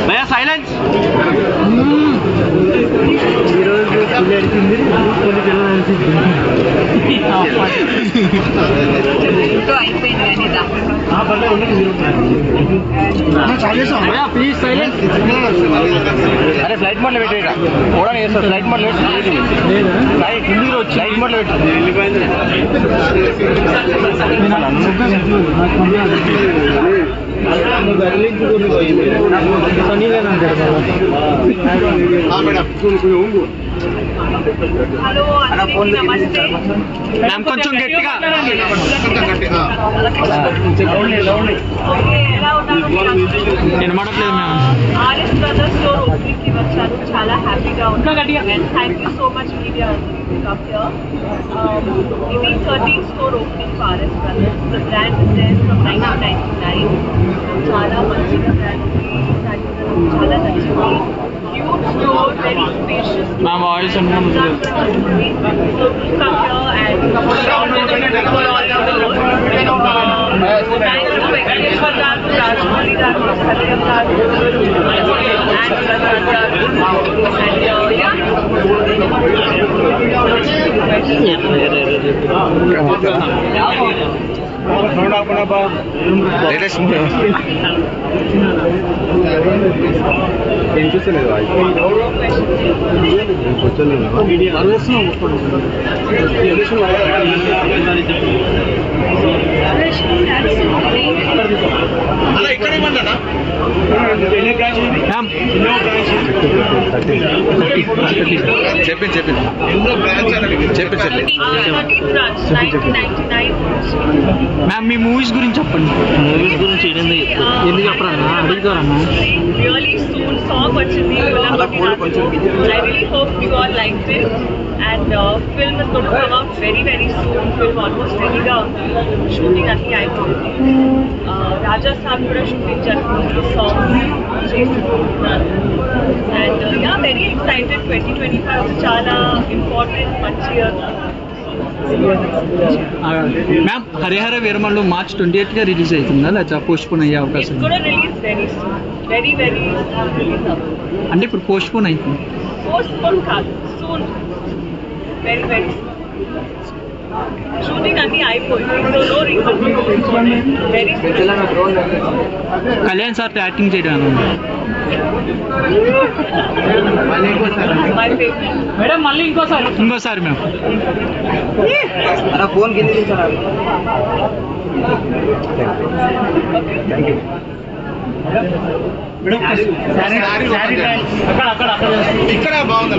भैया silence please silence अरे flight mode పెట్టేరా కూడా చేస్తా ఫ్లైట్ మోడ్ లేదు హిందీ రోజు ఫ్లైట్ మోడ్ పెట్టు मैम కొంచెం గట్టిగా వినమడట్లేదు ma'am RS brothers store opening కి వచ్చాను చాలా హ్యాపీగా ఉన్నాను thank you so much media come here ఇది 13th store opening for RS brothers the brand is there from 1999 చాలా మంచిగా బ్రాండ్ చాలా నచ్చింది huge store, very spacious. Ma'am, oil some more. So we come here and for all the world. Thanks to Venkateshwar Garu, Rajmouli Garu, Satyam Garu, and Prasad Garu. And latest ma'am me movies గురించి చెప్పండి movies గురించి ఎందుకు చెప్పరా అడుగుతారమ్మా really soon song vachindi I really hope you all liked it and film is going to come out very very soon film almost ready ga undi shooting anni ayipoyindi Raja Saab kuda shooting jarugutundi songs chestukunnaru and yeah very excited 2025 chala important manchi year ma'am Harihara Veeramallu March 28th గా release అవుతుందా లేదా postpone అయ్యే అవకాశం it's going to release very soon very very release అంటే ఇప్పుడు postpone అవుతుంది postpone కాదు soon very very soon shooting అన్ని అయిపోయింది so no reason very Kalyan sir acting చేయడం మేడం మళ్ళీ ఇంకోసారి మ్యామ్ ఫోన్ కింద ఇక్కడ బాగుంది